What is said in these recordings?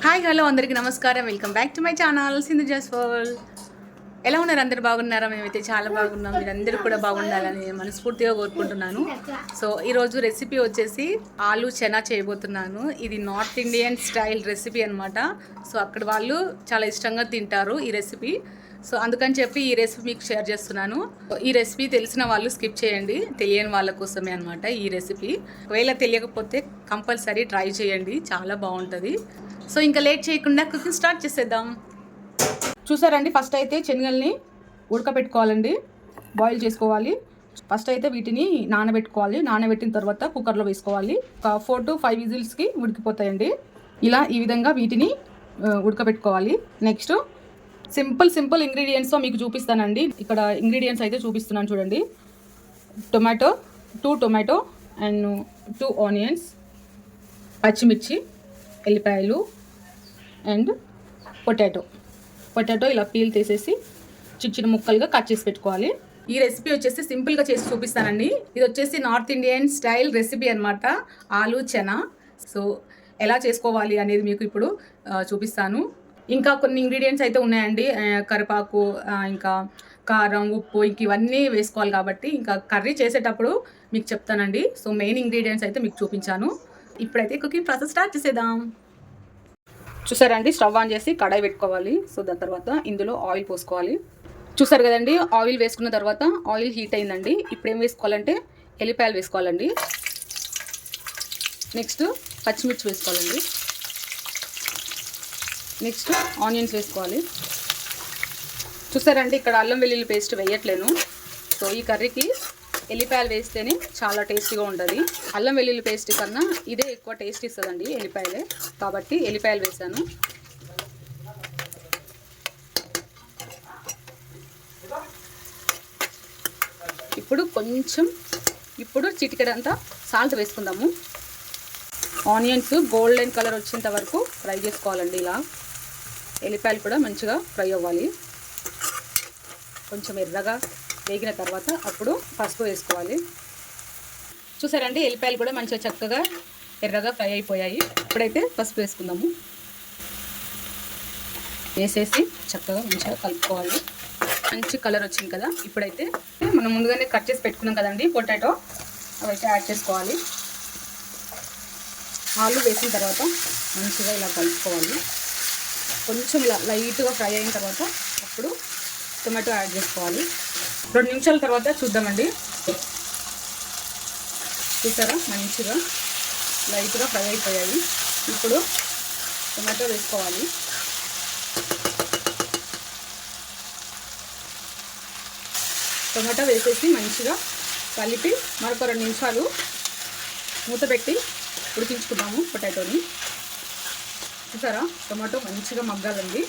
Hi hello అందరికీ నమస్కారం. Welcome back to my channel Sindhu Jaiswal. ఎలా ఉన్నారు? అందరు బాగున్నారా? మేమైతే చాలా బాగున్నాం. మీరందరూ కూడా బాగుండాలని మనస్ఫూర్తిగా కోరుకుంటున్నాను. సో ఈరోజు రెసిపీ వచ్చేసి ఆలు చెనా చేయబోతున్నాను. ఇది నార్త్ ఇండియన్ స్టైల్ రెసిపీ అనమాట. సో అక్కడ వాళ్ళు చాలా ఇష్టంగా తింటారు ఈ రెసిపీ. సో అందుకని చెప్పి ఈ రెసిపీ మీకు షేర్ చేస్తున్నాను. ఈ రెసిపీ తెలిసిన వాళ్ళు స్కిప్ చేయండి, తెలియని వాళ్ళ కోసమే అనమాట ఈ రెసిపీ. ఒకవేళ తెలియకపోతే కంపల్సరీ ట్రై చేయండి, చాలా బాగుంటుంది. సో ఇంకా లేట్ చేయకుండా కుకింగ్ స్టార్ట్ చేసేద్దాం. చూసారండి, ఫస్ట్ అయితే శనగల్ని ఉడకబెట్టుకోవాలండి, బాయిల్ చేసుకోవాలి. ఫస్ట్ అయితే వీటిని నానబెట్టుకోవాలి. నానబెట్టిన తర్వాత కుక్కర్లో వేసుకోవాలి. ఒక 4 to 5 విజిల్స్కి ఉడికిపోతాయండి. ఈ విధంగా వీటిని ఉడకబెట్టుకోవాలి. నెక్స్ట్ సింపుల్ ఇంగ్రీడియంట్స్తో మీకు చూపిస్తానండి. ఇక్కడ ఇంగ్రీడియంట్స్ అయితే చూపిస్తున్నాను చూడండి. టొమాటో, 2 టొమాటో అండ్ 2 ఆనియన్స్, పచ్చిమిర్చి, ఎల్లిపాయలు అండ్ పొటాటో ఇలా పీల్ తీసేసి చిన్న ముక్కలుగా కట్ చేసి పెట్టుకోవాలి. ఈ రెసిపీ వచ్చేసి సింపుల్గా చేసి చూపిస్తానండి. ఇది వచ్చేసి నార్త్ ఇండియన్ స్టైల్ రెసిపీ అనమాట, ఆలు చెనా. సో ఎలా చేసుకోవాలి అనేది మీకు ఇప్పుడు చూపిస్తాను. ఇంకా కొన్ని ఇంగ్రీడియంట్స్ అయితే ఉన్నాయండి, కరివేపాకు, ఇంకా కారం, ఉప్పు, ఇంక ఇవన్నీ వేసుకోవాలి కాబట్టి ఇంకా కర్రీ చేసేటప్పుడు మీకు చెప్తానండి. సో మెయిన్ ఇంగ్రీడియంట్స్ అయితే మీకు చూపించాను. ఇప్పుడైతే కుకింగ్ ప్రాసెస్ స్టార్ట్ చేసేద్దాం. చూసారండి, స్టవ్ ఆన్ చేసి కడాయి పెట్టుకోవాలి. సో దాని తర్వాత ఇందులో ఆయిల్ పోసుకోవాలి. చూసారు కదండి, ఆయిల్ వేసుకున్న తర్వాత ఆయిల్ హీట్ అయిందండి. ఇప్పుడు ఏం వేసుకోవాలంటే ఎల్లిపాయలు వేసుకోవాలండి. నెక్స్ట్ పచ్చిమిర్చి వేసుకోవాలండి. నెక్స్ట్ ఆనియన్స్ వేసుకోవాలి. చూసారండి, ఇక్కడ అల్లం వెల్లుల్లి పేస్ట్ వేయట్లేను. సో ఈ కర్రీకి ఎల్లిపాయలు వేస్తేనే చాలా టేస్టీగా ఉంటుంది. అల్లం వెల్లుల్లి పేస్ట్ కన్నా ఇదే ఎక్కువ టేస్ట్ ఇస్తుందండి, ఎల్లిపాయలే కాబట్టి ఎల్లిపాయలు వేసాను. ఇప్పుడు చిటికెడంతా సాల్ట్ వేసుకుందాము. ఆనియన్స్ గోల్డెన్ కలర్ వచ్చేంత వరకు ఫ్రై చేసుకోవాలండి. ఇలా ఎల్లిపాయలు కూడా మంచిగా ఫ్రై అవ్వాలి. కొంచెం ఎర్రగా వేగిన తర్వాత అప్పుడు పసుపు వేసుకోవాలి. చూసారండి, ఎల్లిపాయలు కూడా మంచిగా చక్కగా ఎర్రగా ఫ్రై అయిపోయాయి. ఇప్పుడైతే పసుపు వేసుకుందాము. వేసేసి చక్కగా మంచిగా కలుపుకోవాలి. మంచి కలర్ వచ్చింది కదా. ఇప్పుడైతే మనం ముందుగానే కట్ చేసి పెట్టుకున్నాం కదండి పొటాటో, అవైతే యాడ్ చేసుకోవాలి. ఆలు వేసిన తర్వాత మంచిగా ఇలా కలుపుకోవాలి. కొంచెం ఇలా లైట్గా ఫ్రై అయిన తర్వాత అప్పుడు టొమాటో యాడ్ చేసుకోవాలి. 2 నిమిషాల తర్వాత చూద్దామండి. చూసారా, మంచిగా లైట్గా ఫ్రై అయిపోయాయి. ఇప్పుడు టొమాటో వేసుకోవాలి. టొమాటో వేసేసి మంచిగా కలిపి మరొక 2 నిమిషాలు మూత పెట్టి ఉడికించుకుందాము పొటాటోని. చూసారా, టొమాటో మంచిగా మగ్గాలండి.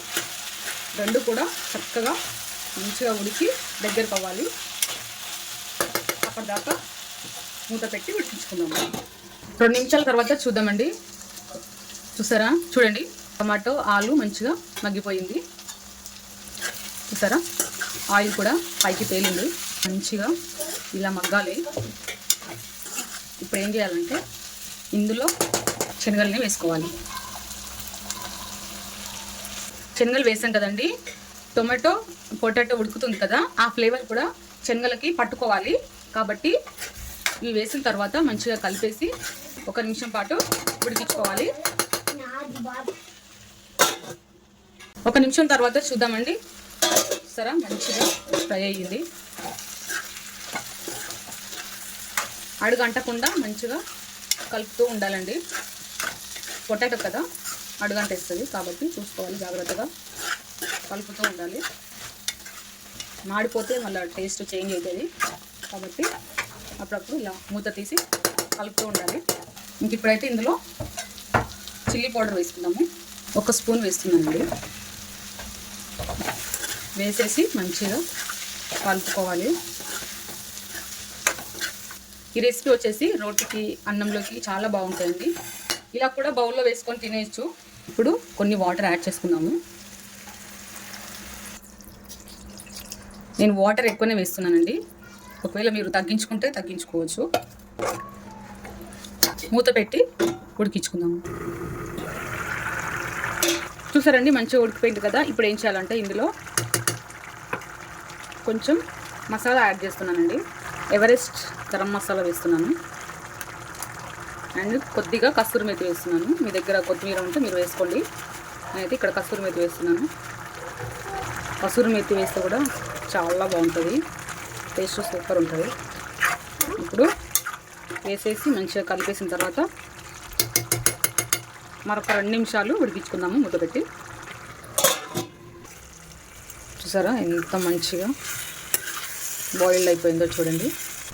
రెండు కూడా చక్కగా మంచిగా ఉడికి దగ్గరకు అవ్వాలి. అప్పటిదాకా మూత పెట్టి ఉడికించుకుందాము. 2 నిమిషాల తర్వాత చూద్దామండి. చూసారా, చూడండి, టమాటో ఆలు మంచిగా మగ్గిపోయింది. చూసారా, ఆయిల్ కూడా పైకి తేలింది. మంచిగా ఇలా మగ్గాలి. ఇప్పుడు ఏం చేయాలంటే ఇందులో శనగల్ని వేసుకోవాలి. శనగలు వేసాం కదండి, టొమాటో పొటాటో ఉడుకుతుంది కదా, ఆ ఫ్లేవర్ కూడా శనగలకి పట్టుకోవాలి. కాబట్టి ఇవి వేసిన తర్వాత మంచిగా కలిపేసి 1 నిమిషం పాటు ఉడికించుకోవాలి. 1 నిమిషం తర్వాత చూద్దామండి. సరే, మంచిగా ఫ్రై అయ్యింది. అడుగంటకుండా మంచిగా కలుపుతూ ఉండాలండి. పొటాటో కదా, అడుగంటేస్తుంది కాబట్టి చూసుకోవాలి, జాగ్రత్తగా కలుపుతూ ఉండాలి. మాడిపోతే మళ్ళీ టేస్ట్ చేంజ్ అవుతుంది కాబట్టి అప్పుడప్పుడు ఇలా మూత తీసి కలుపుతూ ఉండాలి. ఇంక ఇప్పుడైతే ఇందులో చిల్లీ పౌడర్ వేసుకుందాము. 1 స్పూన్ వేస్తున్నానండి. వేసేసి మంచిగా కలుపుకోవాలి. ఈ రెసిపీ వచ్చేసి రోటికి, అన్నంలోకి చాలా బాగుంటుందండి. ఇలా కూడా బౌల్లో వేసుకొని తినేయచ్చు. ఇప్పుడు కొన్ని వాటర్ యాడ్ చేసుకుందాము. నేను వాటర్ ఎక్కువనే వేస్తున్నానండి. ఒకవేళ మీరు తగ్గించుకుంటే తగ్గించుకోవచ్చు. మూత పెట్టి ఉడికించుకుందాము. చూసారండి మంచిగా ఉడికిపోయింది కదా. ఇప్పుడు ఏం చేయాలంటే ఇందులో కొంచెం మసాలా యాడ్ చేస్తున్నానండి. ఎవరెస్ట్ గరం మసాలా వేస్తున్నాను అండ్ కొద్దిగా కస్తూరి మేతి వేస్తున్నాను. మీ దగ్గర కొత్తిమీర ఉంటే మీరు వేసుకోండి. నేనైతే ఇక్కడ కస్తూరి మేతి వేస్తున్నాను. కస్తూరి మేతి వేస్తే కూడా చాలా బాగుంటుంది, టేస్ట్ సూపర్ ఉంటుంది. ఇప్పుడు వేసేసి మంచిగా కలిపేసిన తర్వాత మరొక 2 నిమిషాలు ఉడికించుకుందాము మూత పెట్టి. చూసారా ఎంత మంచిగా బాయిల్డ్ అయిపోయిందో చూడండి.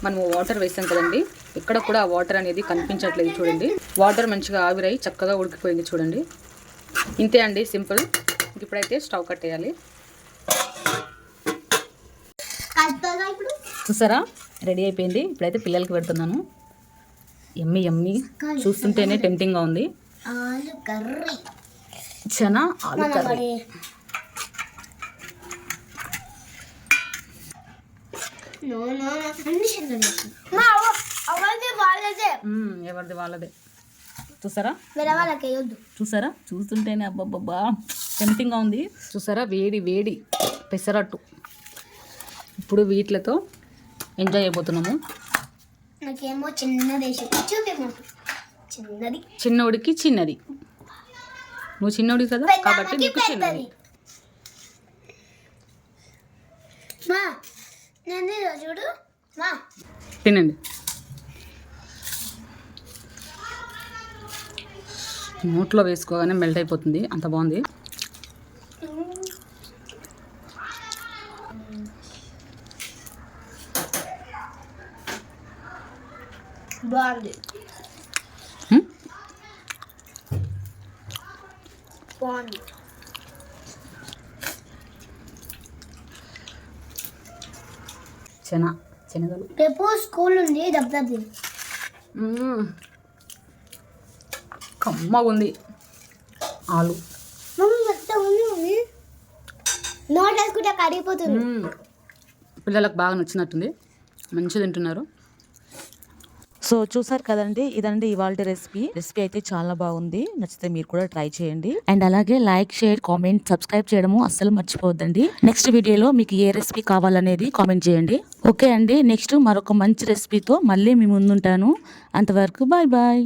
మనము వాటర్ వేసాం కదండి, ఎక్కడ కూడా ఆ వాటర్ అనేది కనిపించట్లేదు చూడండి. వాటర్ మంచిగా ఆవిరై చక్కగా ఉడికిపోయింది చూడండి. ఇంతే అండి, సింపుల్. ఇప్పుడైతే స్టవ్ కట్టేయాలి. చూసారా రెడీ అయిపోయింది. ఇప్పుడైతే పిల్లలకి పెడుతున్నాను. యమ్మీ యమ్మీ, చూస్తుంటేనే టెంప్టింగ్గా ఉంది. ఆలు కర్రీ, చనా ఆలు కర్రీ. ఎవరిది వాళ్ళదే. చూసారా చూసారా, చూస్తుంటేనే అబ్బబ్బబ్బా టెంప్టింగ్గా ఉంది. చూసారా వేడి వేడి పెసరట్టు. ఇప్పుడు వీటితో ఎంజాయ్ అయిపోతున్నాము. నాకేమో చిన్నది చిన్నోడికి చిన్నది, నువ్వు చిన్నోడి కదా కాబట్టి నీకు చిన్నది. చూడు తినండి. నోట్లో వేసుకోగానే మెల్ట్ అయిపోతుంది, అంత బాగుంది. బాగుంది బాగుంది. శనగలు. రేపు స్కూల్ ఉంది, దెబ్బ కమ్మగా ఉంది ఆలు. నోట్ వేసుకుంటే కరిగిపోతుంది. పిల్లలకు బాగా నచ్చినట్టుంది, మంచిగా తింటున్నారు. సో చూసారు కదండి, ఇదండి ఇవాళ రెసిపీ అయితే చాలా బాగుంది. నచ్చితే మీరు కూడా ట్రై చేయండి. అండ్ అలాగే లైక్, షేర్, కామెంట్, సబ్స్క్రైబ్ చేయడము అస్సలు మర్చిపోవద్దండి. నెక్స్ట్ వీడియోలో మీకు ఏ రెసిపీ కావాలనేది కామెంట్ చేయండి. ఓకే అండి, నెక్స్ట్ మరొక మంచి రెసిపీతో మళ్ళీ మీ ముందుంటాను. అంతవరకు బాయ్ బాయ్.